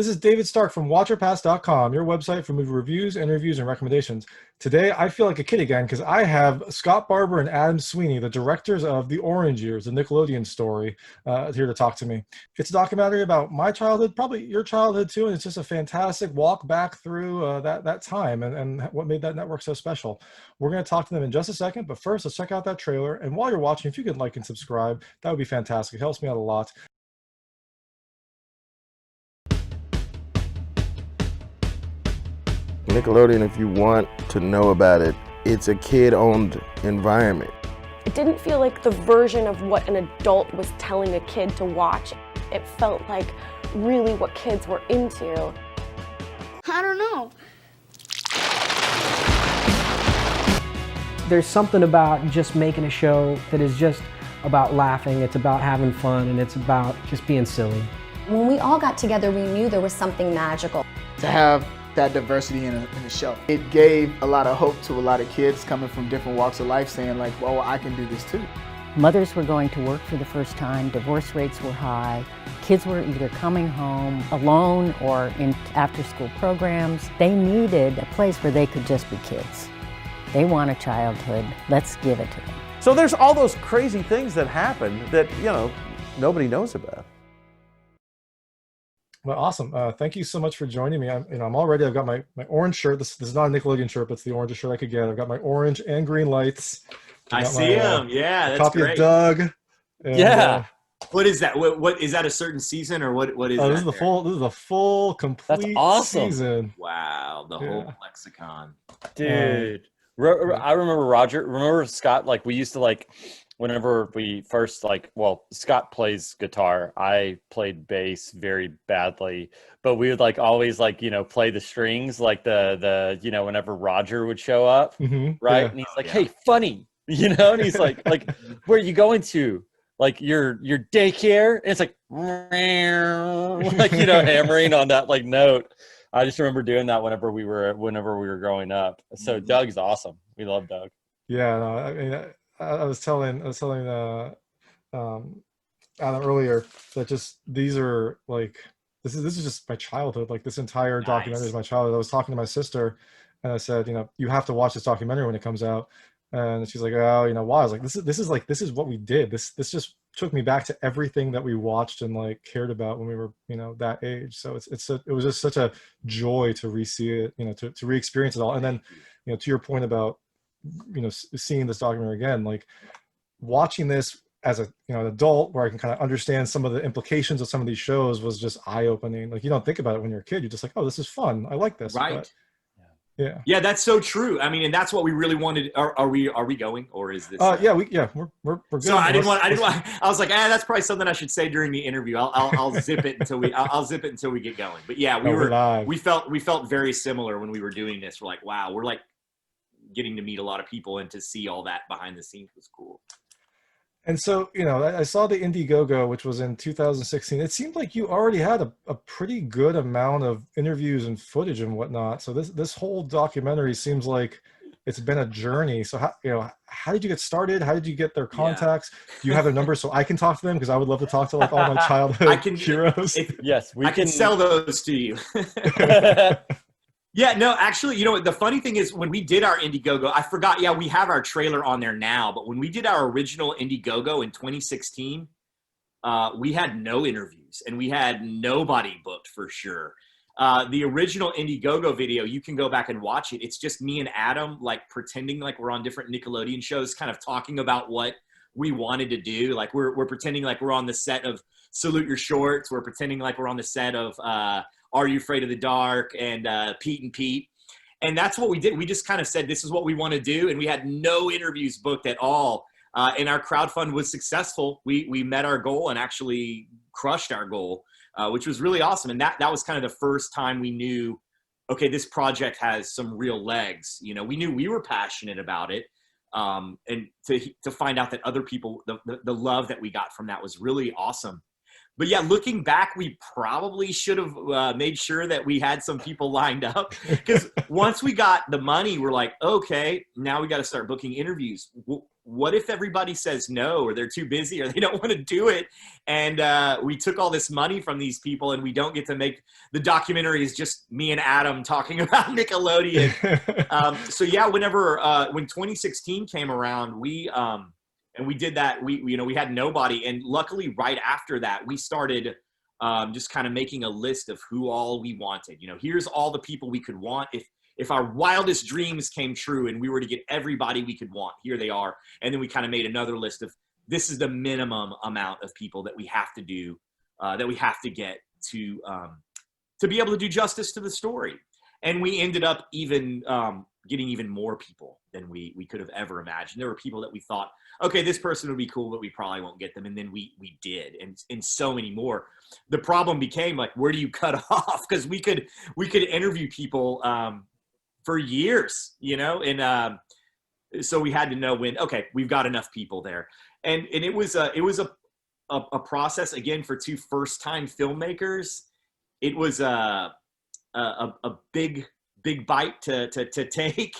This is David Stark from WatcherPass.com, your website for movie reviews, interviews, and recommendations. Today, I feel like a kid again because I have Scott Barber and Adam Sweeney, the directors of The Orange Years, the Nickelodeon Story, here to talk to me. It's a documentary about my childhood, probably your childhood too, and it's just a fantastic walk back through that time and what made that network so special. We're going to talk to them in just a second, but first, let's check out that trailer. And while you're watching, if you could like and subscribe, that would be fantastic. It helps me out a lot. Nickelodeon, if you want to know about it, it's a kid-owned environment. It didn't feel like the version of what an adult was telling a kid to watch. It felt like really what kids were into. I don't know. There's something about just making a show that is just about laughing, it's about having fun, and it's about just being silly. When we all got together, we knew there was something magical. To have that diversity in the show. It gave a lot of hope to a lot of kids coming from different walks of life saying like, well, I can do this too. Mothers were going to work for the first time, divorce rates were high, kids were either coming home alone or in after-school programs. They needed a place where they could just be kids. They want a childhood, let's give it to them. So there's all those crazy things that happen that, nobody knows about. Well, awesome. Thank you so much for joining me. I'm all ready. I've got my orange shirt. This is not a Nickelodeon shirt, but it's the orangest shirt I could get. I've got my orange and green lights. I see them. Yeah, that's copy great. Of Doug. And, yeah. What is that? What is that? A certain season or what is that? This is the full. This is the full complete That's awesome. season. Wow, the whole lexicon. Dude. I remember Roger. Remember Scott? Like we used to whenever we first Scott plays guitar. I played bass very badly, but we would always play the strings the whenever Roger would show up, right? Yeah. And he's like, "Hey, funny," and he's like, "Where are you going to? Your daycare?" And it's hammering on that note. I just remember doing that whenever we were growing up. So Doug's awesome. We love Doug. Yeah, no, I mean, I was telling Adam earlier that just these are this is just my childhood. This entire documentary is my childhood. I was talking to my sister, and I said, you have to watch this documentary when it comes out. And she's like, oh, why? I was like, this is what we did. This just took me back to everything that we watched and cared about when we were that age. So it was just such a joy to re-see it, to re-experience it all. And then to your point about seeing this documentary again, watching this as an adult where I can kind of understand some of the implications of some of these shows was just eye-opening. You don't think about it when you're a kid. You're just like, oh, this is fun. I like this. Right. But, yeah, that's so true. I mean, and that's what we really wanted. Are we going, or is this? We're good. So I was like, that's probably something I should say during the interview. I'll zip it until I'll zip it until we get going. But yeah, we felt very similar when we were doing this. We're like, wow, we're getting to meet a lot of people and to see all that behind the scenes was cool. And so, I saw the Indiegogo, which was in 2016. It seemed like you already had a pretty good amount of interviews and footage and whatnot. So this whole documentary seems like it's been a journey. So how did you get started? How did you get their contacts? Do you have their numbers so I can talk to them? Because I would love to talk to all my childhood heroes. Yes, I can sell those to you. Yeah, no, actually, the funny thing is when we did our Indiegogo, I forgot, we have our trailer on there now, but when we did our original Indiegogo in 2016, we had no interviews and we had nobody booked for sure. The original Indiegogo video, you can go back and watch it. It's just me and Adam, pretending like we're on different Nickelodeon shows, kind of talking about what we wanted to do. We're pretending like we're on the set of Salute Your Shorts. We're pretending like we're on the set of Are You Afraid of the Dark and Pete and Pete. And that's what we did. We just kind of said, this is what we want to do. And we had no interviews booked at all. And our crowdfund was successful. We met our goal and actually crushed our goal, which was really awesome. And that was kind of the first time we knew, okay, this project has some real legs. We knew we were passionate about it. And to find out that other people, the love that we got from that was really awesome. But yeah, looking back, we probably should have made sure that we had some people lined up, because once we got the money, we're like, okay, now we got to start booking interviews. what if everybody says no, or they're too busy, or they don't want to do it? And we took all this money from these people, and we don't get to make the documentary. Is just me and Adam talking about Nickelodeon. So yeah, when 2016 came around, we did that. We had nobody, and luckily right after that, we started just kind of making a list of who all we wanted. Here's all the people we could want if our wildest dreams came true and we were to get everybody we could want, here they are. And then we kind of made another list of, this is the minimum amount of people that we have to do, that we have to get to be able to do justice to the story. And we ended up even getting even more people than we could have ever imagined. There were people that we thought, okay, this person would be cool, but we probably won't get them. And then we did, and so many more. The problem became like, where do you cut off? Because we could interview people for years, and so we had to know when, okay, we've got enough people there. And it was a process, again, for two first-time filmmakers. It was a big bite to take.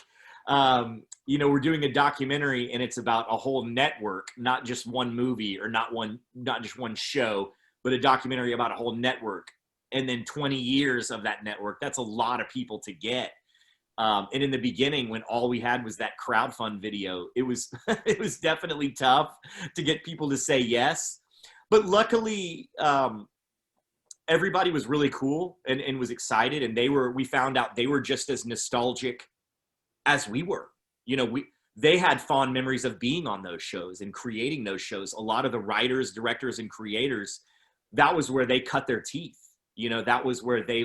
We're doing a documentary, and it's about a whole network, not just one movie, or not just one show, but a documentary about a whole network. And then 20 years of that network. That's a lot of people to get. And in the beginning, when all we had was that crowdfund video, it was definitely tough to get people to say yes. But luckily, everybody was really cool and was excited, and we found out they were just as nostalgic as we were. They had fond memories of being on those shows and creating those shows. A lot of the writers, directors, and creators, that was where they cut their teeth. That was where they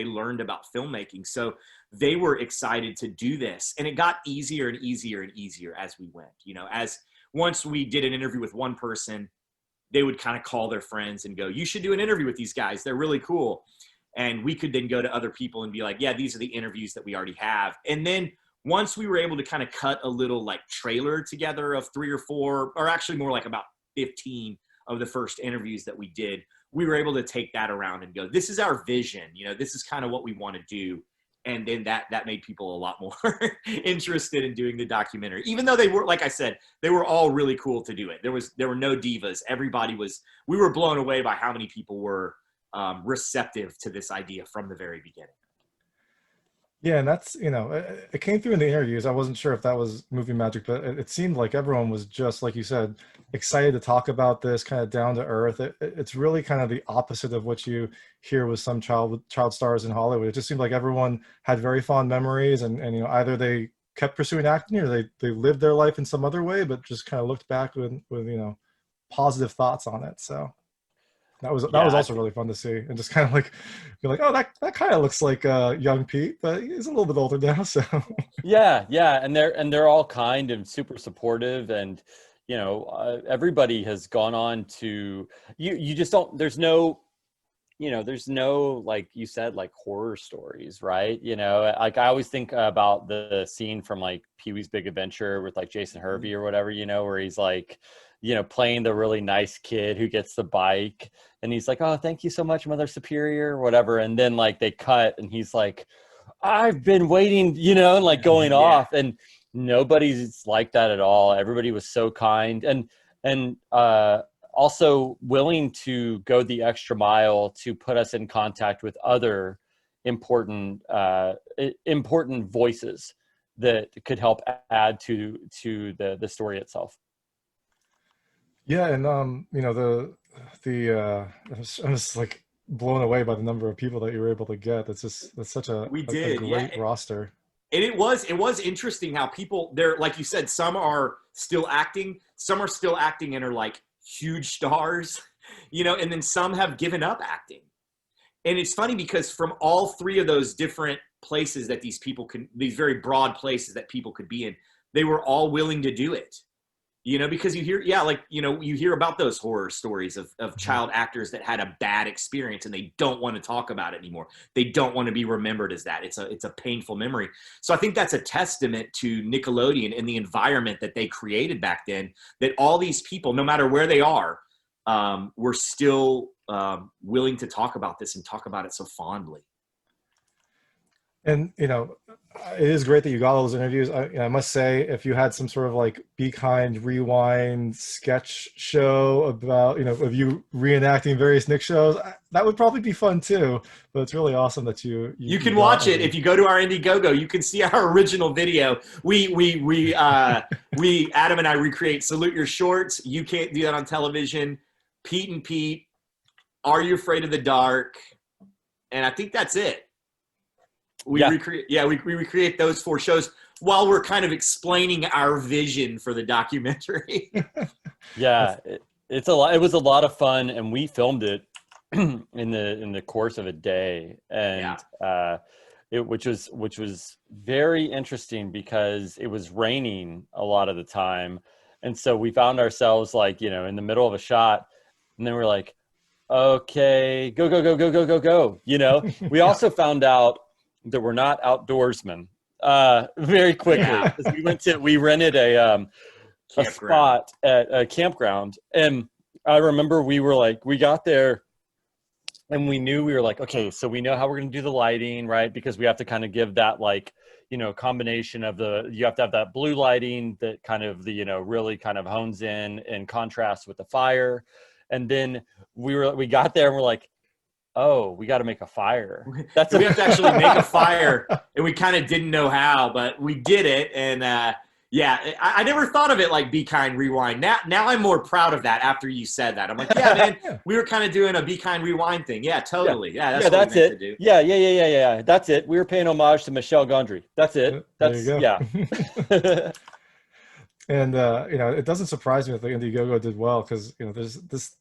learned about filmmaking. So they were excited to do this, and it got easier and easier and easier as we went. As once we did an interview with one person, they would kind of call their friends and go, you should do an interview with these guys. They're really cool. And we could then go to other people and be like, yeah, these are the interviews that we already have. And then once we were able to kind of cut a little like trailer together of 3 or 4, or actually more like about 15 of the first interviews that we did, we were able to take that around and go, this is our vision. This is kind of what we want to do. And then that made people a lot more interested in doing the documentary, even though they were, like I said, they were all really cool to do it. There were no divas. We were blown away by how many people were receptive to this idea from the very beginning. Yeah, and that's, it came through in the interviews. I wasn't sure if that was movie magic, but it seemed like everyone was just, like you said, excited to talk about this, kind of down to earth. It's really kind of the opposite of what you hear with some child stars in Hollywood. It just seemed like everyone had very fond memories, and either they kept pursuing acting, or they lived their life in some other way, but just kind of looked back with positive thoughts on it. So that was also really fun to see, and just kind of like be like, oh, that kind of looks like young Pete, but he's a little bit older now. So yeah, and they're all kind and super supportive, and everybody has gone on to you just don't. There's no like you said, like horror stories, right? Like I always think about the scene from like Pee-wee's Big Adventure with like Jason Hervey or whatever, where he's like, playing the really nice kid who gets the bike, and he's like, oh, thank you so much, Mother Superior, or whatever. And then like they cut, and he's like, I've been waiting, and like going off, and nobody's like that at all. Everybody was so kind and also willing to go the extra mile to put us in contact with other important voices that could help add to the story itself. Yeah, and I'm just like blown away by the number of people that you were able to get. That's such a great roster. And it was interesting how people there, like you said, some are still acting and are like huge stars, and then some have given up acting. And it's funny because from all 3 of those different places that these very broad places that people could be in, they were all willing to do it. Because you hear about those horror stories of child actors that had a bad experience and they don't want to talk about it anymore. They don't want to be remembered as that. It's a painful memory. So I think that's a testament to Nickelodeon and the environment that they created back then, that all these people, no matter where they are, were still willing to talk about this and talk about it so fondly. And it is great that you got all those interviews. I must say, if you had some sort of like Be Kind Rewind sketch show about of you reenacting various Nick shows, that would probably be fun too. But it's really awesome that you can got watch it if you go to our Indiegogo. You can see our original video. We Adam and I recreate Salute Your Shorts. You Can't Do That on Television. Pete and Pete. Are You Afraid of the Dark? And I think that's it. We recreate those 4 shows while we're kind of explaining our vision for the documentary. Yeah, it's a lot. It was a lot of fun, and we filmed it in the course of a day, and which was very interesting because it was raining a lot of the time, and so we found ourselves like in the middle of a shot, and then we're like, okay, go go go go go go go. We also found out that we're not outdoorsmen very quickly. We rented a spot at a campground, and I remember we got there and we knew we were like, okay, so we know how we're going to do the lighting, right? Because we have to kind of give that combination of you have to have that blue lighting that kind of really kind of hones in contrast with the fire. And then we got there and we're like, oh, we got to make a fire. We have to actually make a fire, and we kind of didn't know how, but we did it. And I never thought of it like Be Kind Rewind. Now I'm more proud of that after you said that. I'm like, yeah, man, we were kind of doing a Be Kind Rewind thing. Yeah, totally. Yeah, that's what we meant to do. Yeah. That's it. We were paying homage to Michelle Gondry. That's it. That's there you go. And it doesn't surprise me that the Indiegogo did well, because there's this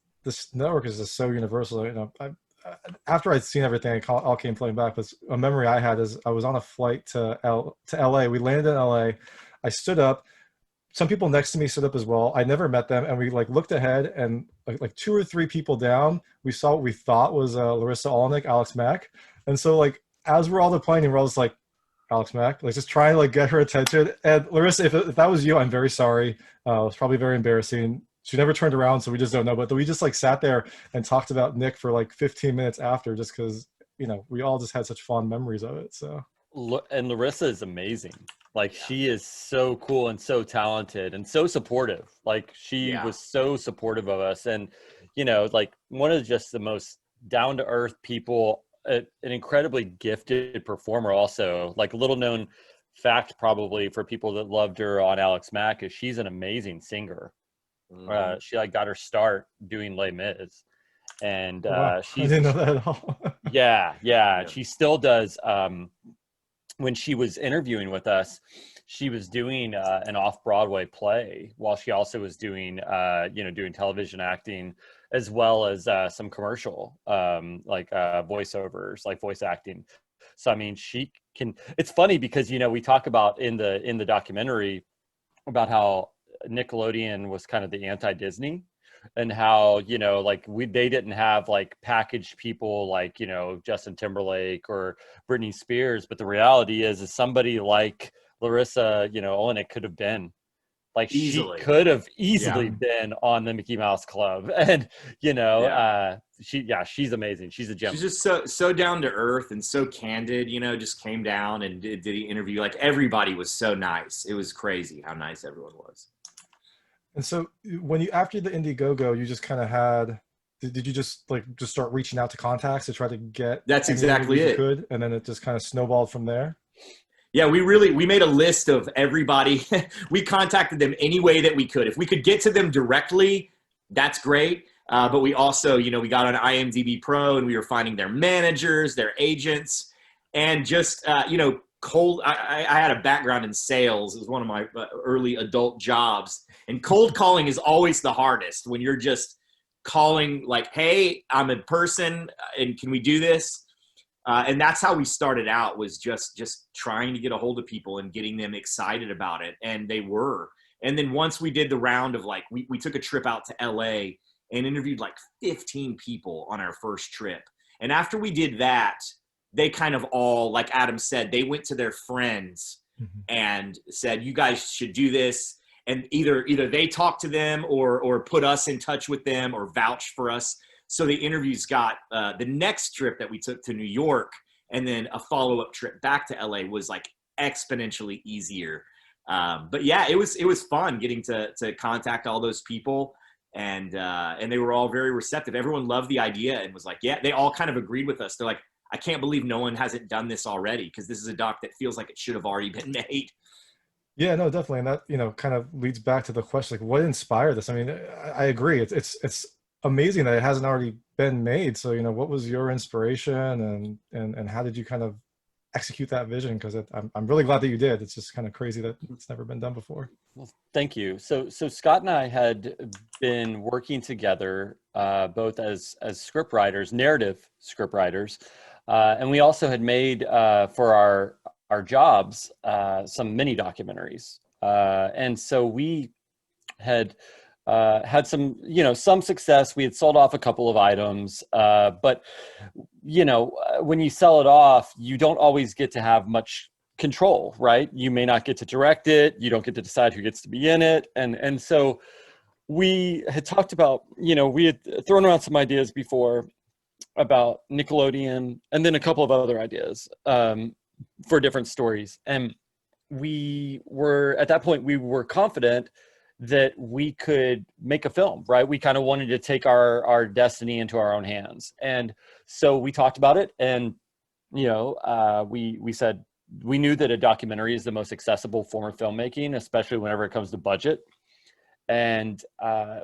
network is just so universal. After I'd seen everything, it all came flooding back. But a memory I had is I was on a flight to LA. We landed in LA. I stood up. Some people next to me stood up as well. I never met them, and we looked ahead, and like 2 or 3 people down, we saw what we thought was Larisa, Oleynik, Alex Mack. And so as we're all deplaning, we're all just like, Alex Mack, just trying to get her attention. And Larisa, if that was you, I'm very sorry. It was probably very embarrassing. She never turned around, so we just don't know. But we just sat there and talked about Nick for 15 minutes after, just because we all just had such fond memories of it. So. And Larisa is amazing. She is so cool and so talented and so supportive. She was so supportive of us, and one of just the most down to earth people. An incredibly gifted performer. Also, little known fact probably for people that loved her on Alex Mack is she's an amazing singer. She got her start doing Les Mis, and I didn't know that at all. yeah. She still does. When she was interviewing with us, she was doing an off-Broadway play while she also was doing doing television acting, as well as some commercial voiceovers, voice acting. So I mean, she can. It's funny because we talk about in the documentary about how Nickelodeon was kind of the anti-Disney, and how they didn't have packaged people Justin Timberlake or Britney Spears, but the reality is somebody like Larisa Oleynik could have been easily. She could have easily been on the Mickey Mouse Club, and she's amazing. She's a gem. She's just so down to earth and so candid. Just came down and did the interview. Everybody was so nice. It was crazy how nice everyone was. And so when after the Indiegogo, you just kind of had, did you just start reaching out to contacts to try to get? That's exactly it. Could, and then it just kind of snowballed from there. Yeah, we made a list of everybody. We contacted them any way that we could. If we could get to them directly, that's great. But we also, we got on IMDb Pro and we were finding their managers, their agents, and just, cold. I had a background in sales. It was one of my early adult jobs. And cold calling is always the hardest when you're just calling hey, I'm in person and can we do this? And that's how we started out, was just trying to get a hold of people and getting them excited about it. And they were. And then once we did the round of we took a trip out to LA and interviewed 15 people on our first trip. And after we did that, they kind of all, like Adam said, they went to their friends and said, you guys should do this. And either they talked to them or put us in touch with them or vouched for us. So the interviews got the next trip that we took to New York. And then a follow-up trip back to LA was like exponentially easier. But yeah, it was fun getting to contact all those people, and they were all very receptive. Everyone loved the idea and was like, yeah, they all kind of agreed with us. They're like, I can't believe no one hasn't done this already, because this is a doc that feels like it should have already been made. Yeah, no, definitely. And that, kind of leads back to the question, like, what inspired this? I mean, I agree. It's amazing that it hasn't already been made. So, what was your inspiration, and how did you kind of execute that vision? Because I'm really glad that you did. It's just kind of crazy that it's never been done before. Well, thank you. So Scott and I had been working together, both as script writers, narrative script writers, and we also had made for our jobs some mini documentaries, and so we had had some some success. We had sold off a couple of items, but when you sell it off, you don't always get to have much control, right? You may not get to direct it, you don't get to decide who gets to be in it, and so we had talked about, we had thrown around some ideas before about Nickelodeon, and then a couple of other ideas for different stories. And we were, at that point, we were confident that we could make a film, right? We kind of wanted to take our destiny into our own hands. And so we talked about it, and, we said, we knew that a documentary is the most accessible form of filmmaking, especially whenever it comes to budget. And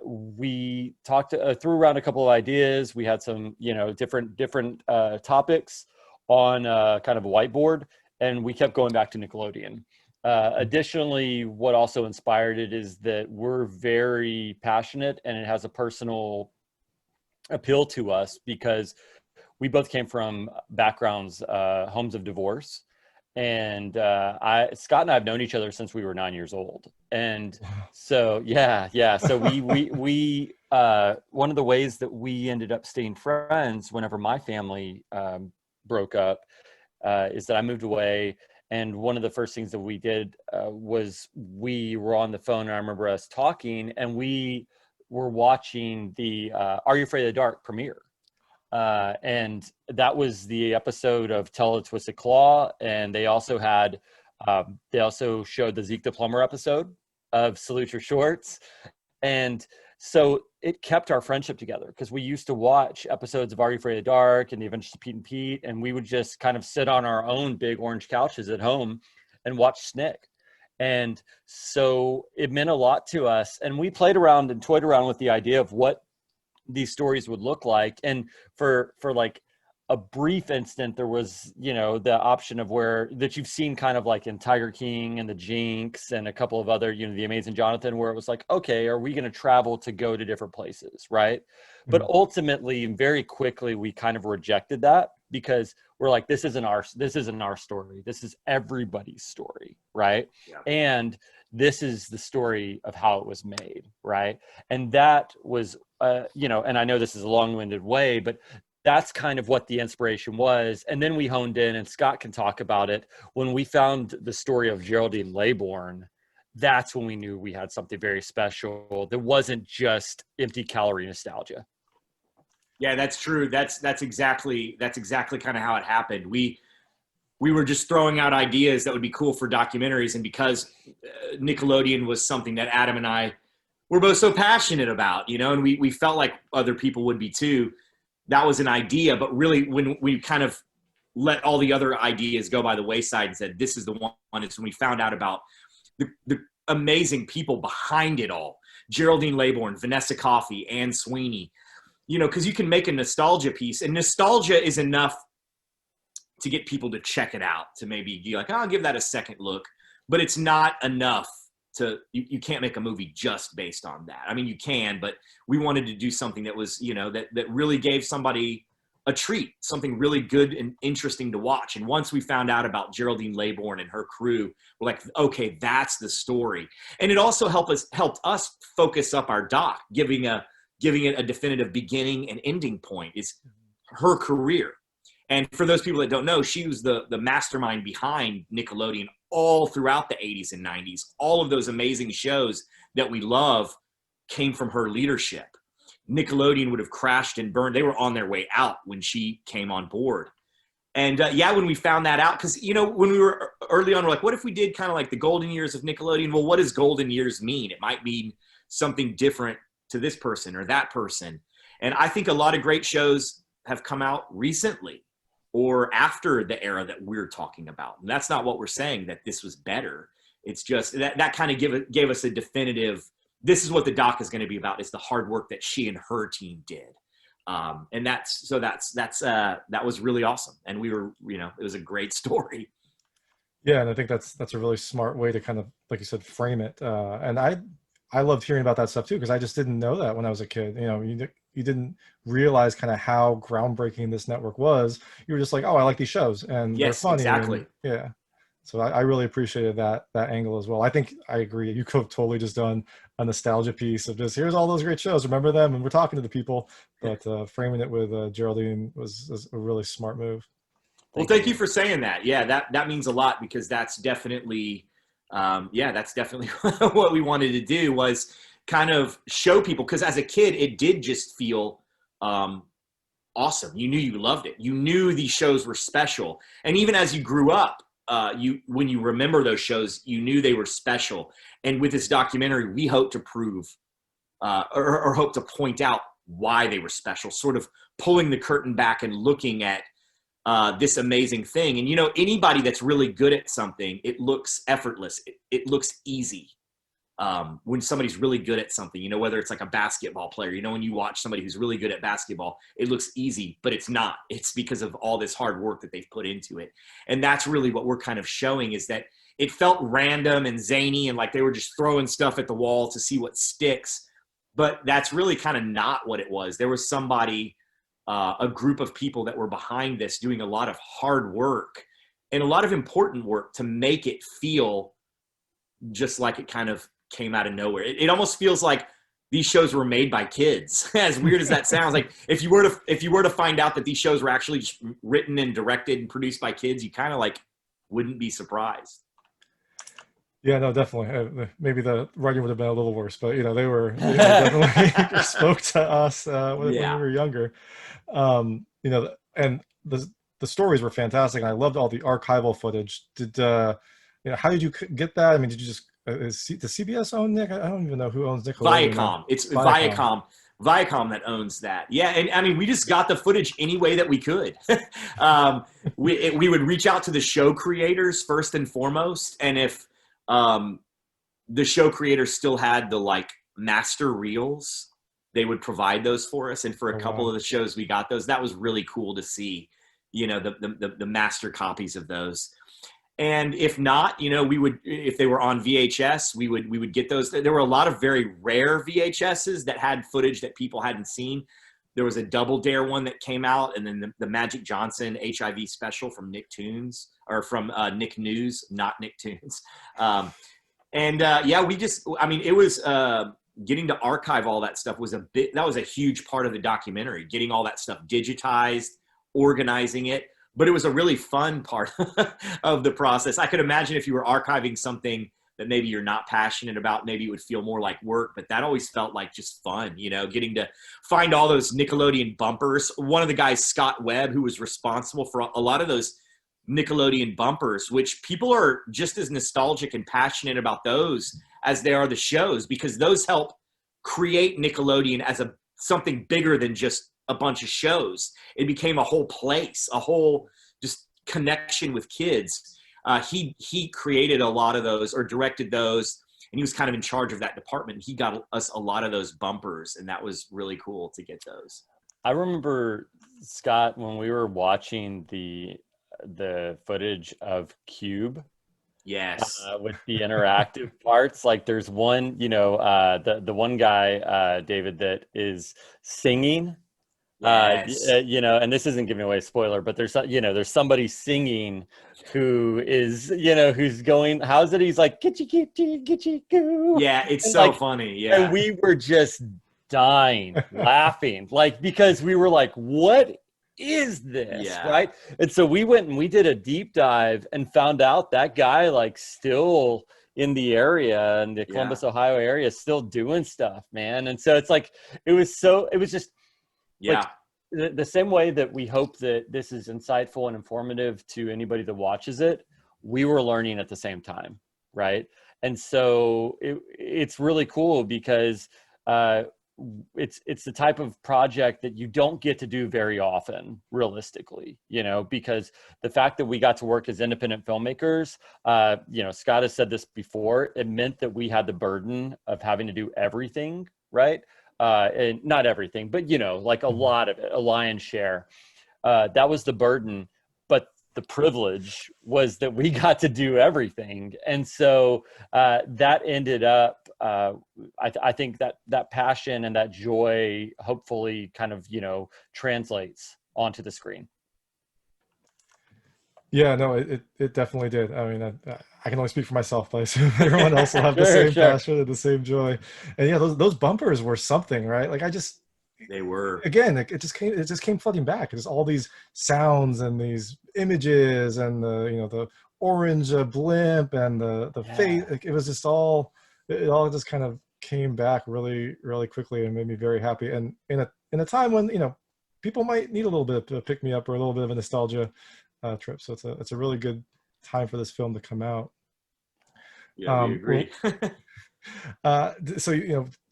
we talked, threw around a couple of ideas. We had some, different topics on kind of a whiteboard, and we kept going back to Nickelodeon. Additionally, what also inspired it is that we're very passionate, and it has a personal appeal to us because we both came from backgrounds, homes of divorce. And Scott and I have known each other since we were 9 years old. And so, yeah. So we one of the ways that we ended up staying friends whenever my family broke up is that I moved away. And one of the first things that we did was we were on the phone, and I remember us talking, and we were watching the Are You Afraid of the Dark premiere. And that was the episode of Tell a Twisted Claw. And they also had, they also showed the Zeke the Plumber episode of Salute Your Shorts. And so it kept our friendship together, because we used to watch episodes of Are You Afraid of the Dark and The Adventures of Pete and Pete, and we would just kind of sit on our own big orange couches at home and watch SNICK. And so it meant a lot to us. And we played around and toyed around with the idea of what these stories would look like. And for like a brief instant, there was, the option of that you've seen kind of like in Tiger King and the Jinx and a couple of other, The Amazing Jonathan, where it was like, okay, are we going to travel to go to different places? Right. Mm-hmm. But ultimately, very quickly, we kind of rejected that, because we're like, this isn't our story. This is everybody's story. Right. Yeah. And this is the story of how it was made. Right. And that was, and I know this is a long-winded way, but that's kind of what the inspiration was. And then we honed in, and Scott can talk about it. When we found the story of Geraldine Laybourne, that's when we knew we had something very special that wasn't just empty calorie nostalgia. Yeah, that's true. That's exactly kind of how it happened. We were just throwing out ideas that would be cool for documentaries, and because Nickelodeon was something that Adam and I were both so passionate about, and we felt like other people would be too. That was an idea, but really when we kind of let all the other ideas go by the wayside and said, this is the one, it's when we found out about the amazing people behind it all. Geraldine Laybourne, Vanessa Coffey, Anne Sweeney, because you can make a nostalgia piece, and nostalgia is enough to get people to check it out, to maybe be like, oh, I'll give that a second look, but it's not enough. You can't make a movie just based on that. I mean, you can, but we wanted to do something that was, that really gave somebody a treat, something really good and interesting to watch. And once we found out about Geraldine Laybourne and her crew, we're like, okay, that's the story. And it also helped us focus up our doc, giving it a definitive beginning and ending point. Is her career. And for those people that don't know, she was the mastermind behind Nickelodeon all throughout the 80s and 90s. All of those amazing shows that we love came from her leadership. Nickelodeon would have crashed and burned. They were on their way out when she came on board. And yeah, when we found that out, because, you know, when we were early on, we're like, what if we did kind of like the golden years of Nickelodeon? Well, what does golden years mean? It might mean something different to this person or that person. And I think a lot of great shows have come out recently or after the era that we're talking about. And that's not what we're saying, that this was better. It's just that kind of gave us a definitive, this is what the doc is going to be about, is the hard work that she and her team did. And that was really awesome. And we were, you know, it was a great story. Yeah, and I think that's a really smart way to kind of, like you said, frame it. And I loved hearing about that stuff too, because I just didn't know that when I was a kid. You know, you didn't realize kind of how groundbreaking this network was. You were just like, oh, I like these shows and they're funny. Exactly. And, yeah. So I really appreciated that angle as well. I think I agree. You could have totally just done a nostalgia piece of just, here's all those great shows, remember them, and we're talking to the people. But framing it with Geraldine was a really smart move. Well, thank you for saying that. Yeah, that means a lot, because that's definitely, what we wanted to do, was kind of show people. Because as a kid, it did just feel awesome. You knew you loved it. You knew these shows were special. And even as you grew up, when you remember those shows, you knew they were special. And with this documentary, we hope to prove or hope to point out why they were special, sort of pulling the curtain back and looking at this amazing thing. And, you know, anybody that's really good at something, it looks effortless. It looks easy. When somebody's really good at something, you know, whether it's like a basketball player, you know, when you watch somebody who's really good at basketball, it looks easy, but it's not. It's because of all this hard work that they've put into it. And that's really what we're kind of showing, is that it felt random and zany and like they were just throwing stuff at the wall to see what sticks. But that's really kind of not what it was. There was somebody, a group of people that were behind this, doing a lot of hard work and a lot of important work to make it feel just like it kind of came out of nowhere. It almost feels like these shows were made by kids. As weird as that sounds, like if you were to find out that these shows were actually just written and directed and produced by kids, you kind of like wouldn't be surprised. Yeah, no, definitely. Maybe the writing would have been a little worse, but you know, they definitely spoke to us when we were younger. You know, and the stories were fantastic, and I loved all the archival footage. Did you know, how did you get that? I mean, did you just does CBS own Nick? I don't even know who owns Nickelodeon. Viacom. It's Viacom that owns that. Yeah, and I mean, we just got the footage any way that we could. We would reach out to the show creators first and foremost, and if the show creators still had the like master reels, they would provide those for us. And for a couple of the shows we got those. That was really cool to see, you know, the master copies of those. And if not, you know, we would, if they were on VHS, we would get those. There were a lot of very rare VHSs that had footage that people hadn't seen. There was a Double Dare one that came out, and then the Magic Johnson HIV special from Nicktoons, or from Nick News, not Nicktoons. Yeah, it was getting to archive all that stuff was that was a huge part of the documentary, getting all that stuff digitized, organizing it. But it was a really fun part of the process. I could imagine if you were archiving something that maybe you're not passionate about, maybe it would feel more like work, but that always felt like just fun, you know, getting to find all those Nickelodeon bumpers. One of the guys, Scott Webb, who was responsible for a lot of those Nickelodeon bumpers, which people are just as nostalgic and passionate about those as they are the shows, because those help create Nickelodeon as something bigger than just a bunch of shows. It became a whole place, a whole just connection with kids. He created a lot of those, or directed those, and he was kind of in charge of that department. He got us a lot of those bumpers, and that was really cool to get those. I remember, Scott, when we were watching the footage of Cube. Yes. With the interactive parts, like there's one, you know, the one guy, David, that is singing. Yes. You know, and this isn't giving away a spoiler, but there's somebody singing who is, you know, who's going, how's it? He's like, gitchy, gitchy, gitchy, goo. Yeah, it's and so like, funny. Yeah. And we were just dying, laughing, like, because we were like, what is this? Yeah. Right. And so we went and we did a deep dive and found out that guy, like, still in the area, in the Columbus, Ohio area, still doing stuff, man. And so it's like, it was just, yeah. like, the same way that we hope that this is insightful and informative to anybody that watches it, we were learning at the same time, right? And so it's really cool because it's the type of project that you don't get to do very often, realistically, because the fact that we got to work as independent filmmakers, Scott has said this before, it meant that we had the burden of having to do everything, right? And not everything, but like a lot of it, a lion's share. That was the burden, but the privilege was that we got to do everything. And so that ended up, I think that passion and that joy hopefully kind of, translates onto the screen. Yeah, no, it definitely did. I mean, I can only speak for myself, but I assume everyone else will have the same passion and the same joy. And yeah, those bumpers were something, right? Like they were, again, it just came flooding back. It's all these sounds and these images and the orange blimp and the face. Like, it was just it all just kind of came back really, really quickly and made me very happy. And in a time when people might need a little bit of a pick me up or a little bit of a nostalgia trip. So it's a really good time for this film to come out. Yeah, we agree. So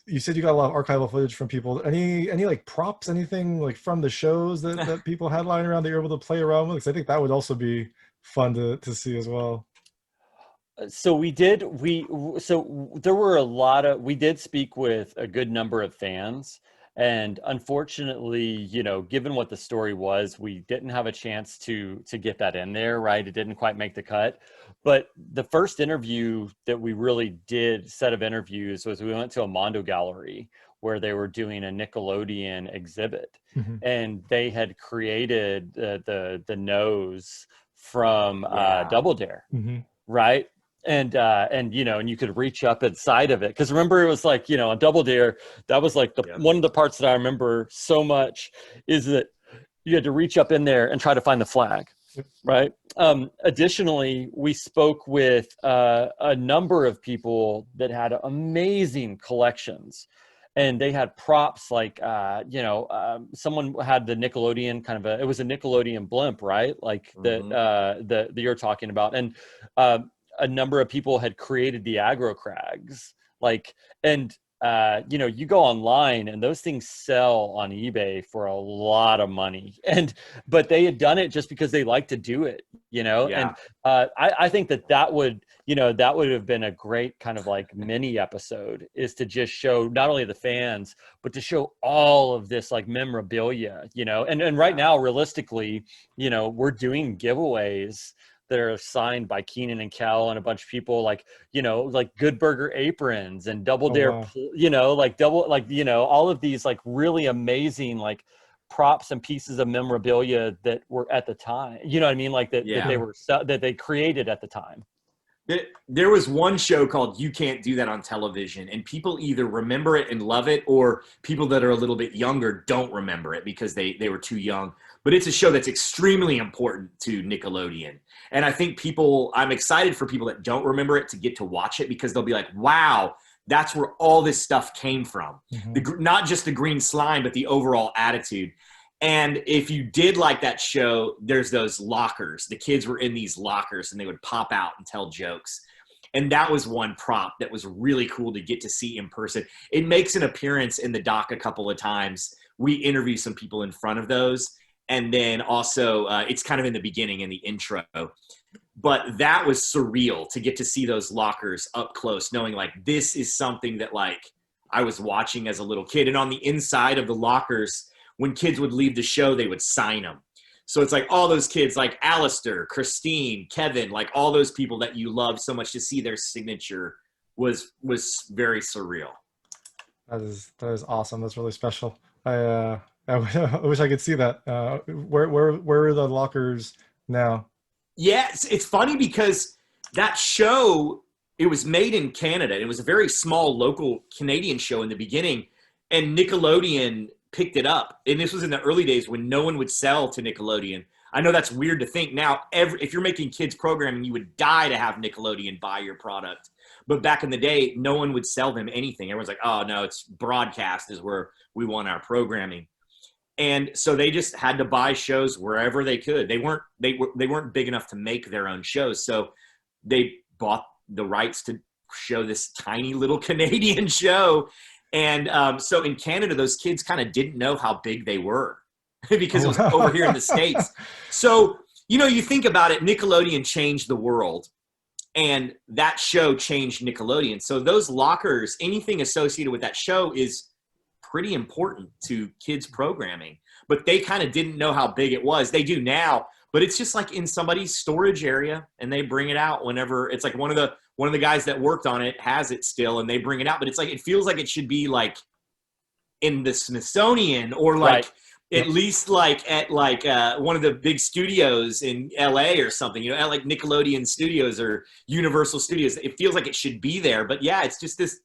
you said you got a lot of archival footage from people. Any like props, anything like from the shows that people had lying around that you're able to play around with? Because I think that would also be fun to see as well. So we did speak with a good number of fans. And unfortunately, given what the story was, we didn't have a chance to get that in there, right? It didn't quite make the cut. But the first interview that we really did, set of interviews, was we went to a Mondo gallery where they were doing a Nickelodeon exhibit. Mm-hmm. And they had created the nose from Double Dare, mm-hmm. right? And you could reach up inside of it. Cause remember, it was like, on Double Dare, that was like one of the parts that I remember so much is that you had to reach up in there and try to find the flag. Right. Additionally, we spoke with a number of people that had amazing collections. And they had props like, someone had the Nickelodeon it was a Nickelodeon blimp, right? Like mm-hmm. that you're talking about. And a number of people had created the Agrocrags, you go online and those things sell on eBay for a lot of money. But they had done it just because they like to do it, and I think that would have been a great kind of like mini episode, is to just show not only the fans, but to show all of this like memorabilia, and right now, realistically, we're doing giveaways that are signed by Kenan and Kel and a bunch of people, like Good Burger aprons and Double Dare, wow. All of these like really amazing like props and pieces of memorabilia that were at the time, you know what I mean? Like that they created at the time. There was one show called You Can't Do That on Television, and people either remember it and love it, or people that are a little bit younger don't remember it because they were too young. But it's a show that's extremely important to Nickelodeon. And I think I'm excited for people that don't remember it to get to watch it, because they'll be like, wow, that's where all this stuff came from. Mm-hmm. Not just the green slime, but the overall attitude. And if you did like that show, there's those lockers. The kids were in these lockers and they would pop out and tell jokes. And that was one prop that was really cool to get to see in person. It makes an appearance in the doc a couple of times. We interview some people in front of those. And then also it's kind of in the beginning, in the intro. But that was surreal to get to see those lockers up close, knowing like this is something that like I was watching as a little kid. And on the inside of the lockers, when kids would leave the show, they would sign them. So it's like all those kids like Alistair, Christine, Kevin, like all those people that you love so much, to see their signature was very surreal. That is awesome. That's really special. I wish I could see that. Where are the lockers now? Yeah, it's funny because that show, it was made in Canada. It was a very small local Canadian show in the beginning, and Nickelodeon picked it up. And this was in the early days when no one would sell to Nickelodeon. I know that's weird to think now. If you're making kids programming, you would die to have Nickelodeon buy your product. But back in the day, no one would sell them anything. Everyone's like, oh no, it's broadcast is where we want our programming. And so they just had to buy shows wherever they could. They weren't big enough to make their own shows. So they bought the rights to show this tiny little Canadian show. And so in Canada, those kids kind of didn't know how big they were because it was over here in the States. So, you know, you think about it, Nickelodeon changed the world, and that show changed Nickelodeon. So those lockers, anything associated with that show is pretty important to kids programming, but they kind of didn't know how big it was. They do now, but it's just like in somebody's storage area, and they bring it out whenever. It's like one of the guys that worked on it has it still, and they bring it out, but it's like, it feels like it should be like in the Smithsonian, or like at least like at like one of the big studios in LA or something, you know, like Nickelodeon Studios or Universal Studios. It feels like it should be there, but yeah, it's just this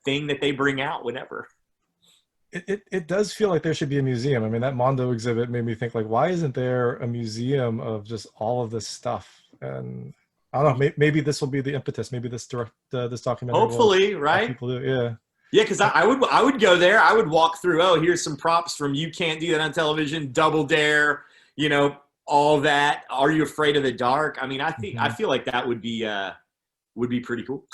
thing that they bring out whenever. It does feel like there should be a museum. I mean, that Mondo exhibit made me think, like, why isn't there a museum of just all of this stuff? And I don't know, maybe this will be the impetus. Maybe this documentary. Hopefully, right? People do, yeah. Yeah, because I would go there. I would walk through. Oh, here's some props from You Can't Do That on Television, Double Dare, you know, all that. Are You Afraid of the Dark? I mean, I feel like that would be pretty cool.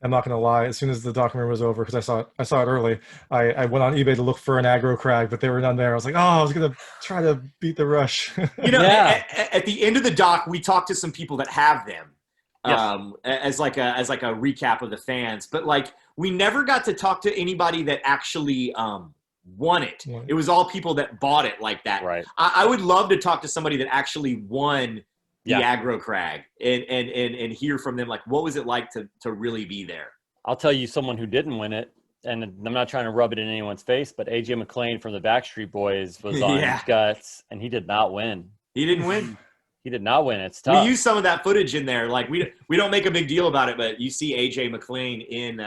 I'm not gonna lie. As soon as the documentary was over, because I saw it early, I went on eBay to look for an Agrocrag, but they were none there. I was like, oh, I was gonna try to beat the rush. You know, at the end of the doc, we talked to some people that have them, as like a recap of the fans. But like, we never got to talk to anybody that actually won it. Right. It was all people that bought it like that. Right. I would love to talk to somebody that actually won the Agrocrag and hear from them, like, what was it like to really be there? I'll tell you someone who didn't win it, and I'm not trying to rub it in anyone's face, but AJ McLean from the Backstreet Boys was on Guts, and he did not win. He didn't win? He did not win. It's tough. We use some of that footage in there. Like, we don't make a big deal about it, but you see AJ McLean in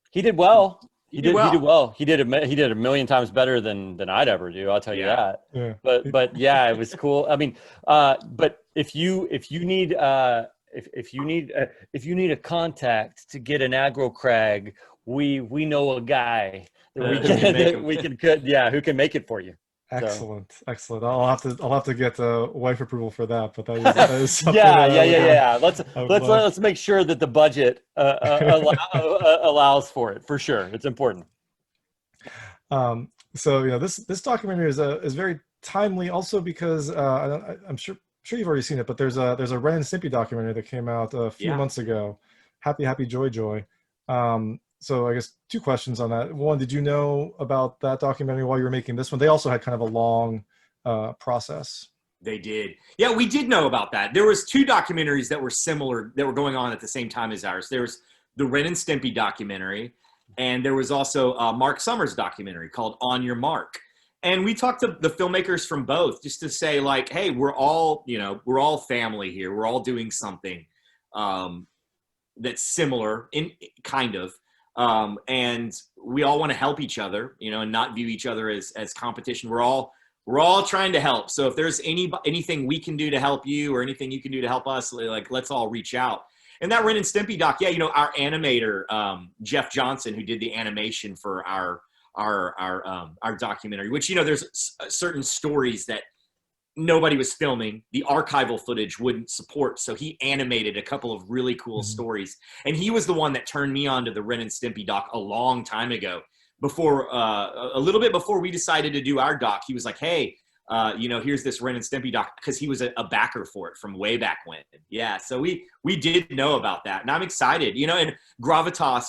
he did well. He did well. He did a million times better than I'd ever do. I'll tell you that. Yeah. But yeah, it was cool. I mean, but if you need a contact to get an Agrocrag, we know a guy that who can make it for you. Excellent, excellent. I'll have to get wife approval for that. But that is something yeah. Let's make sure that the budget allows for it, for sure. It's important. So you know, this documentary is very timely, also because I'm sure you've already seen it, but there's a Ren and Stimpy documentary that came out a few months ago. Happy Joy. So I guess two questions on that. One, did you know about that documentary while you were making this one? They also had kind of a long process. They did. Yeah, we did know about that. There was two documentaries that were similar, that were going on at the same time as ours. There was the Ren and Stimpy documentary, and there was also a Mark Summers documentary called On Your Mark. And we talked to the filmmakers from both, just to say, like, hey, we're all family here. We're all doing something that's similar in kind of. And we all want to help each other, you know, and not view each other as competition. We're all trying to help. So if there's anything we can do to help you, or anything you can do to help us, like, let's all reach out. And that Ren and Stimpy doc, you know, our animator, Jeff Johnson, who did the animation for our documentary, which, you know, there's certain stories that nobody was filming, the archival footage wouldn't support, so he animated a couple of really cool stories, and he was the one that turned me on to the Ren and Stimpy doc a long time ago. Before a little bit before we decided to do our doc, he was like, hey, you know, here's this Ren and Stimpy doc, because he was a backer for it from way back when. Yeah, so we did know about that, and I'm excited, you know. And Gravitas,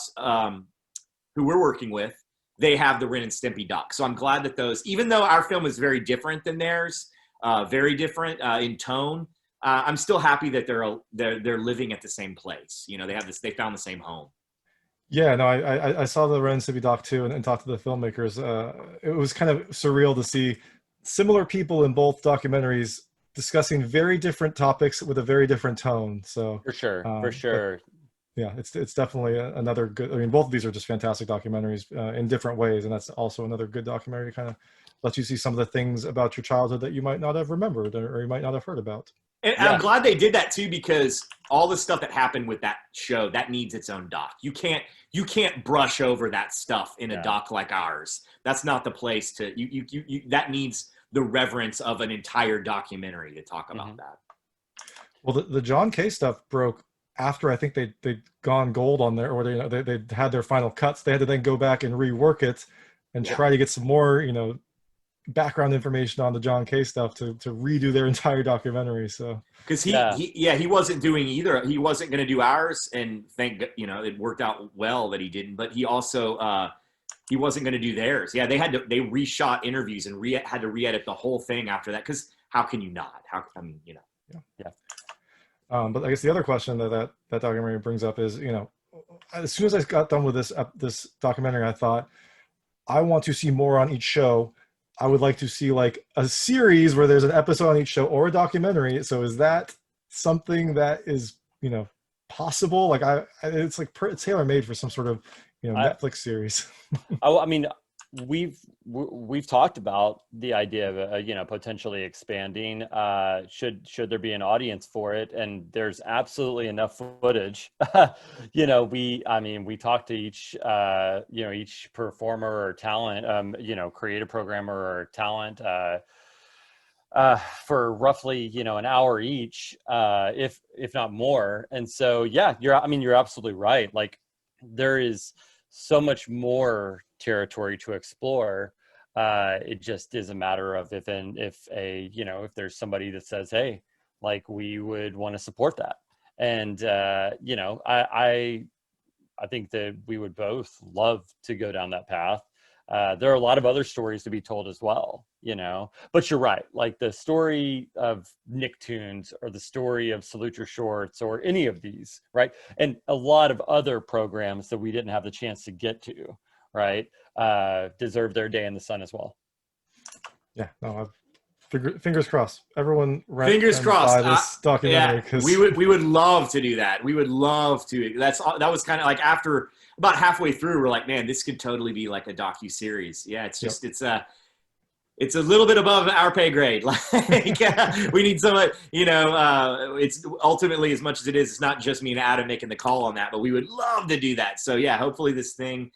who we're working with, they have the Ren and Stimpy doc, so I'm glad that those, even though our film is very different than theirs, very different in tone, I'm still happy that they're living at the same place. You know, they found the same home. Yeah, no, I saw the Ren and Stimpy doc too, and talked to the filmmakers. It was kind of surreal to see similar people in both documentaries discussing very different topics with a very different tone. So for sure. Yeah, it's definitely another good. I mean, both of these are just fantastic documentaries in different ways, and that's also another good documentary to kind of let you see some of the things about your childhood that you might not have remembered, or you might not have heard about. And I'm glad they did that too, because all the stuff that happened with that show, that needs its own doc. You can't brush over that stuff in a doc like ours. That's not the place to you that needs the reverence of an entire documentary to talk about that. Well, the John K stuff broke after I think they'd gone gold on there, or they had their final cuts. They had to then go back and rework it and try to get some more, background information on the John K stuff to redo their entire documentary. So because he wasn't doing either. He wasn't going to do ours, and it worked out well that he didn't. But he also he wasn't going to do theirs. Yeah, they reshot interviews and had to re-edit the whole thing after that. Because how can you not? But I guess the other question that documentary brings up is, as soon as I got done with this documentary, I thought, I want to see more on each show. I would like to see like a series where there's an episode on each show, or a documentary. So is that something that is, possible? Like it's like tailor made for some sort of, Netflix series. I mean, we've talked about the idea of potentially expanding should there be an audience for it, and there's absolutely enough footage. We talk to each performer or talent, creative programmer or talent for roughly an hour each, if not more. And so you're absolutely right. Like, there is so much more territory to explore. It just is a matter of if there's somebody that says, hey, like, we would want to support that. And I think that we would both love to go down that path. There are a lot of other stories to be told as well, but you're right. Like the story of Nicktoons, or the story of Salute Your Shorts, or any of these, right? And a lot of other programs that we didn't have the chance to get to, right? Deserve their day in the sun as well. Yeah, no, fingers crossed. Everyone, fingers crossed. This documentary, because we would love to do that. We would love to. That was kind of like after about halfway through, we're like, man, this could totally be like a docu-series. Yeah, it's just it's a little bit above our pay grade. Like, we need someone, it's ultimately, as much as it is, it's not just me and Adam making the call on that, but we would love to do that. So yeah, hopefully this thing,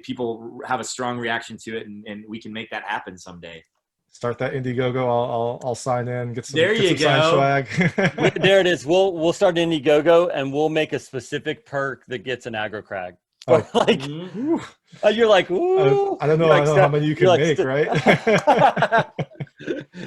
people have a strong reaction to it, and we can make that happen someday. Start that Indiegogo. I'll sign in. Get some. There you go. Swag. There it is. We'll start Indiegogo, and we'll make a specific perk that gets an Agrocrag. Oh. Like, you're like, ooh. I don't know. I don't know how many you can make, right?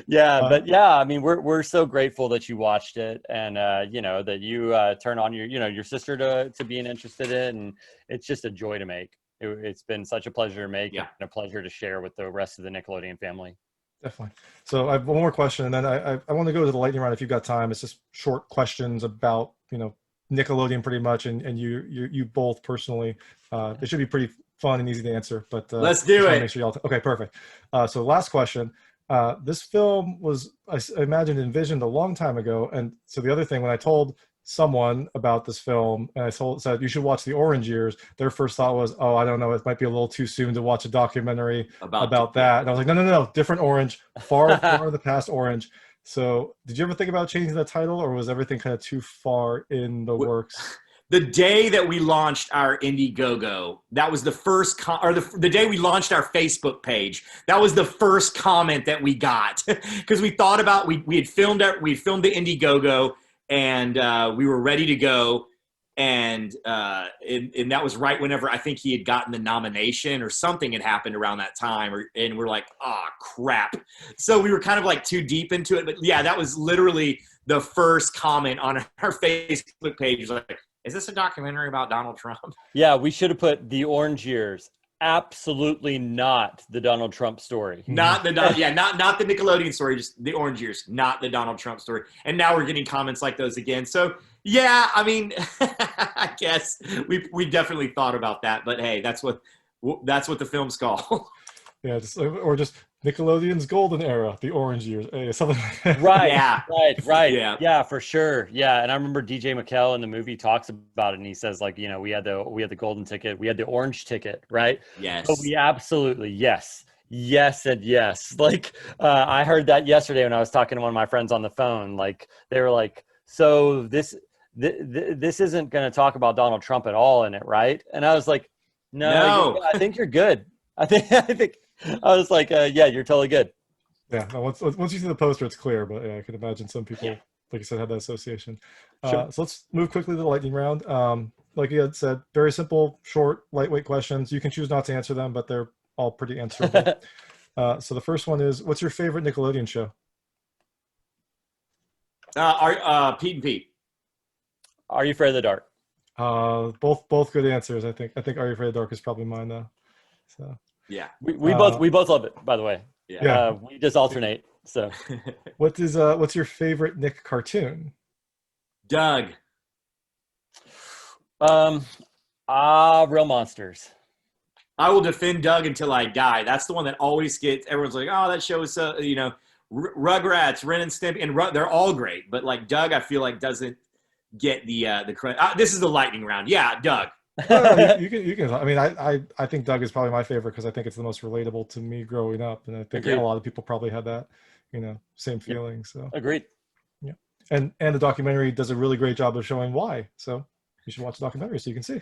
But I mean, we're so grateful that you watched it, and that you turn on your sister to being interested in, and it's just a joy to make. It's been such a pleasure to make, and a pleasure to share with the rest of the Nickelodeon family. Definitely. So I have one more question, and then I want to go to the lightning round if you've got time. It's just short questions about Nickelodeon pretty much, and you both personally. It should be pretty fun and easy to answer, but let's do it. Make sure y'all okay, perfect. So last question. This film was, I imagine, envisioned a long time ago, and so the other thing, when I told someone about this film and I said you should watch The Orange Years, their first thought was, oh, I don't know, it might be a little too soon to watch a documentary about that. And I was like, no, different Orange, far in the past Orange. So did you ever think about changing the title, or was everything kind of too far in the works? The day that we launched our Indiegogo, that was the first the day we launched our Facebook page, that was the first comment that we got, because we thought about, we had filmed the Indiegogo, and we were ready to go, and that was right whenever I think he had gotten the nomination, or something had happened around that time, and we're like, crap. So we were kind of like too deep into it, but yeah, that was literally the first comment on our Facebook page. It was like, is this a documentary about Donald Trump? Yeah, we should have put The Orange Years. Absolutely not the Donald Trump story. Not the not the Nickelodeon story, just The Orange Years, not the Donald Trump story. And now we're getting comments like those again. So yeah, I mean, I guess we definitely thought about that. But hey, that's what the film's called. Yeah, or just Nickelodeon's golden era, The Orange Years, something like that. Right, right. Yeah, for sure. Yeah, and I remember DJ McKell in the movie talks about it, and he says, like, we had the golden ticket, we had the orange ticket, right? Yes. But we absolutely, yes, yes and yes. Like I heard that yesterday when I was talking to one of my friends on the phone. Like they were like, "So this isn't going to talk about Donald Trump at all in it, right?" And I was like, "No, I think you're good. I think I was like, yeah, you're totally good." Yeah, no, once you see the poster, it's clear. But yeah, I can imagine some people, like you said, have that association. Sure. So let's move quickly to the lightning round. Like you had said, very simple, short, lightweight questions. You can choose not to answer them, but they're all pretty answerable. So the first one is, what's your favorite Nickelodeon show? Pete and Pete. Are You Afraid of the Dark? Both good answers. I think Are You Afraid of the Dark is probably mine though. So yeah, we both love it. By the way, we just alternate. So, what's your favorite Nick cartoon? Doug. Real Monsters. I will defend Doug until I die. That's the one that always gets everyone's like, oh, that show is so, Rugrats, Ren and Stimpy, and they're all great. But like Doug, I feel like doesn't get the credit. This is the lightning round. Yeah, Doug. You can. I mean, I think Doug is probably my favorite because I think it's the most relatable to me growing up, and I think a lot of people probably had that, same feeling. So agreed. Yeah, and the documentary does a really great job of showing why. So you should watch the documentary so you can see.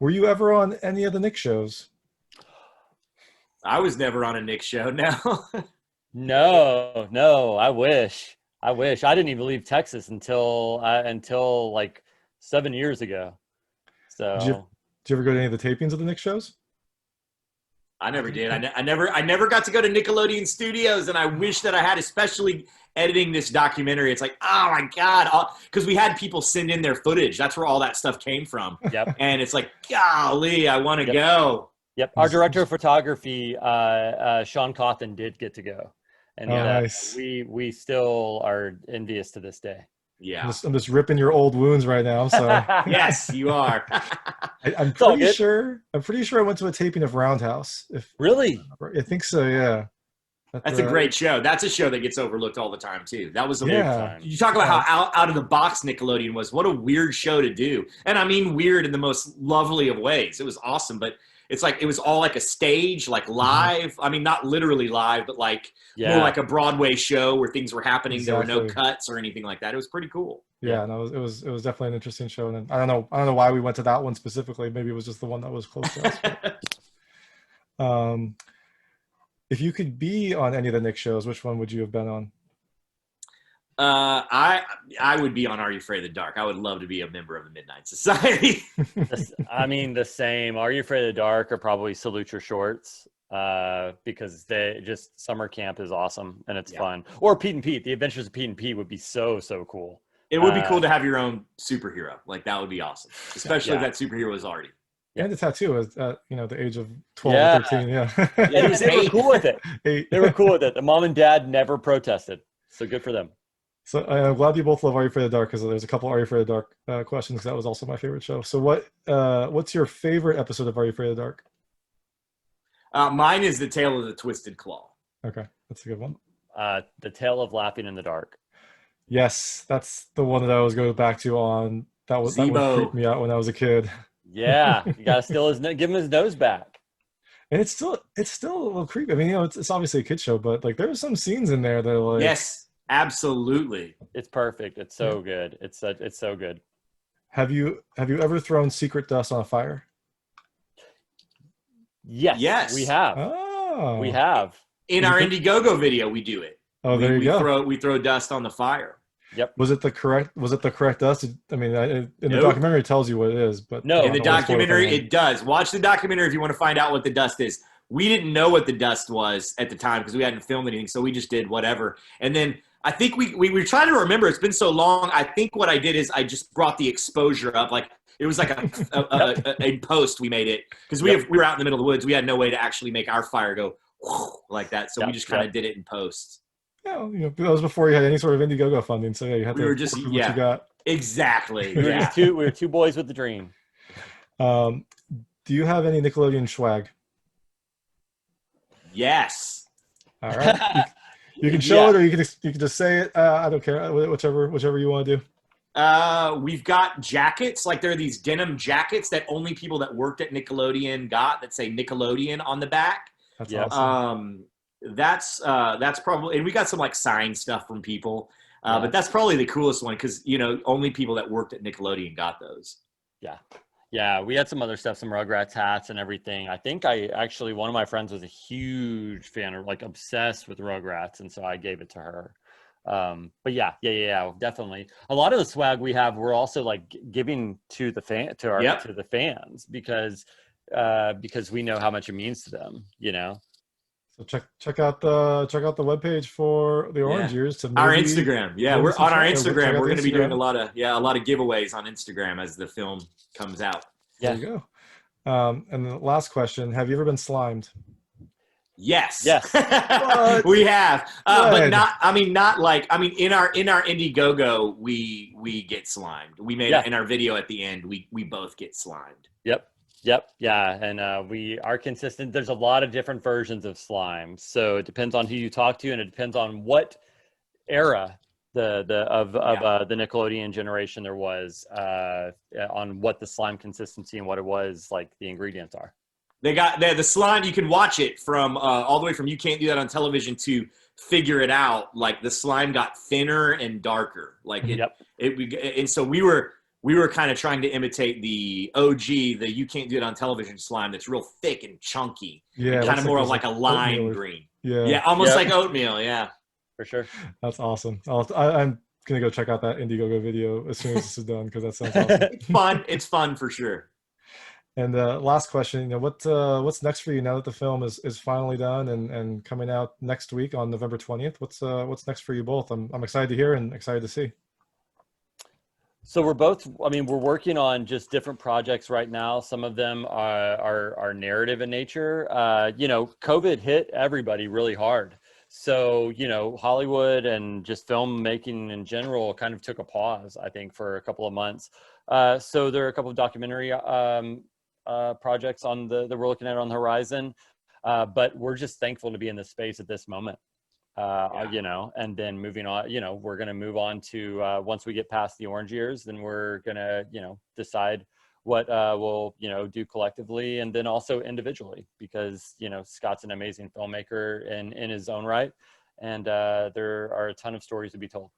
Were you ever on any of the Nick shows? I was never on a Nick show. No. I wish. I didn't even leave Texas until like 7 years ago. So did you ever go to any of the tapings of the Nick shows? I never did. I never got to go to Nickelodeon Studios, and I wish that I had, especially editing this documentary. It's like, oh my God, because we had people send in their footage. That's where all that stuff came from. Yep. And it's like, golly, I want to go. Yep. Our director of photography, Sean Cawthon, did get to go. And nice. we still are envious to this day. Yeah. I'm just ripping your old wounds right now. So yes, you are. I'm pretty sure I went to a taping of Roundhouse. Really? I think so. Yeah. That's a great show. That's a show that gets overlooked all the time too. That was a weird time. You talk about how out of the box Nickelodeon was. What a weird show to do. And I mean weird in the most lovely of ways. It was awesome, but it's like it was all like a stage, like live. I mean, not literally live, but like more like a Broadway show where things were happening. Exactly. There were no cuts or anything like that. It was pretty cool. Yeah, no, it was definitely an interesting show. And I don't know why we went to that one specifically. Maybe it was just the one that was close to us. But, if you could be on any of the Nick shows, which one would you have been on? I would be on Are You Afraid of the Dark. I would love to be a member of the Midnight Society. I mean, the same. Are You Afraid of the Dark or probably Salute Your Shorts because summer camp is awesome and it's fun. Or Pete and Pete. The Adventures of Pete and Pete would be so cool. It would be cool to have your own superhero. Like that would be awesome, especially if that superhero is already. And the tattoo at the age of 12 or 13. Yeah. They were cool with it. 8. They were cool with it. The mom and dad never protested. So good for them. So I'm glad you both love Are You Afraid of the Dark because there's a couple Are You Afraid of the Dark questions because that was also my favorite show. So what's your favorite episode of Are You Afraid of the Dark? Mine is The Tale of the Twisted Claw. Okay, that's a good one. The Tale of Laughing in the Dark. Yes, that's the one that I was going back to on. That one freaked me out when I was a kid. Yeah, you gotta give him his nose back. And it's still a little creepy. I mean, it's obviously a kid show, but like there are some scenes in there that are like absolutely. It's perfect. It's so good. It's so good. Have you ever thrown secret dust on a fire? Yes. We have. Oh. We have. In our Indiegogo video, we do it. Oh, there you go. We throw dust on the fire. Yep. Was it the correct dust? I mean, in the documentary it tells you what it is, but no. In the documentary, it does. Watch the documentary if you want to find out what the dust is. We didn't know what the dust was at the time because we hadn't filmed anything, so we just did whatever. And then I think we were trying to remember. It's been so long. I think what I did is I just brought the exposure up. Like it was like a post we made it because we were out in the middle of the woods. We had no way to actually make our fire go like that, so we just kind of did it in post. Yeah, that was before you had any sort of Indiegogo funding, so you had to. We were just what you got. Exactly. We were two boys with the dream. Do you have any Nickelodeon swag? Yes. All right. You can show it, or you can just say it. I don't care. Whichever you want to do. We've got jackets, like there are these denim jackets that only people that worked at Nickelodeon got that say Nickelodeon on the back. That's Yep. awesome. That's probably, and we got some like signed stuff from people. But that's probably the coolest one because only people that worked at Nickelodeon got those. Yeah, we had some other stuff, some Rugrats hats and everything. I think one of my friends was a huge fan, or like obsessed with Rugrats, and so I gave it to her. But yeah, definitely. A lot of the swag we have, we're also like giving to the fans because we know how much it means to them. So check out the webpage for the Orange Years to our Instagram. Yeah, we're on our Instagram. We're going to be doing a lot of giveaways on Instagram as the film comes out. There you go. And the last question: have you ever been slimed? Yes. We have. But not in our Indiegogo we get slimed. We made in our video at the end we both get slimed. Yep. Yeah. And we are consistent. There's a lot of different versions of slime. So it depends on who you talk to, and it depends on what era the Nickelodeon generation there was on what the slime consistency and what it was, like the ingredients are. They got the slime. You can watch it from all the way from You Can't Do That on Television to Figure It Out. Like the slime got thinner and darker. Like and so we were kind of trying to imitate the OG, the You Can't Do It on Television slime that's real thick and chunky. Yeah, kind of more of like a lime green. Yeah, almost like oatmeal. Yeah, for sure. That's awesome. I'm gonna go check out that Indiegogo video as soon as this is done because that sounds awesome. It's fun. It's fun for sure. And last question, what's next for you now that the film is finally done and coming out next week on November 20th? What's next for you both? I'm excited to hear and excited to see. So we're working on just different projects right now. Some of them are narrative in nature. COVID hit everybody really hard. So, Hollywood and just filmmaking in general kind of took a pause, I think, for a couple of months. So there are a couple of documentary projects that we're looking at on the horizon. But we're just thankful to be in this space at this moment. And then moving on, we're going to move on to once we get past the Orange Years, then we're going to, decide what we'll, do collectively and then also individually, because, Scott's an amazing filmmaker in his own right. And there are a ton of stories to be told.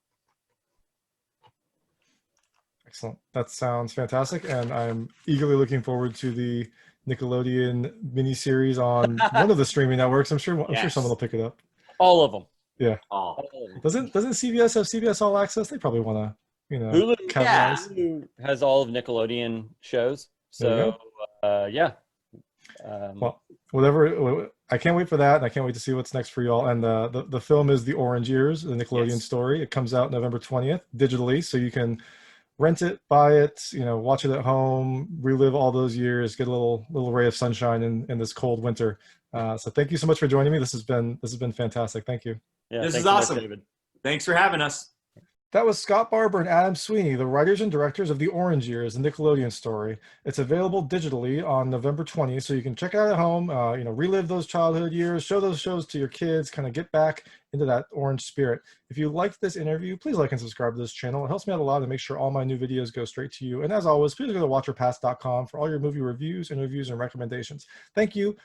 Excellent. That sounds fantastic. And I'm eagerly looking forward to the Nickelodeon miniseries on one of the streaming networks. I'm sure someone will pick it up. All of them. Yeah. All of them. Doesn't CBS have CBS All Access? They probably want to, Hulu, Hulu has all of Nickelodeon shows. So, well, whatever. I can't wait for that, and I can't wait to see what's next for y'all. And the film is The Orange Years, the Nickelodeon Story. It comes out November 20th digitally, so you can rent it, buy it, watch it at home, relive all those years, get a little ray of sunshine in this cold winter. So thank you so much for joining me. This has been fantastic. Thank you. Yeah, this is awesome. David. Thanks for having us. That was Scott Barber and Adam Sweeney, the writers and directors of The Orange Years, the Nickelodeon Story. It's available digitally on November 20th, so you can check it out at home, relive those childhood years, show those shows to your kids, kind of get back into that orange spirit. If you liked this interview, please like and subscribe to this channel. It helps me out a lot to make sure all my new videos go straight to you. And as always, please go to watcherpass.com for all your movie reviews, interviews, and recommendations. Thank you.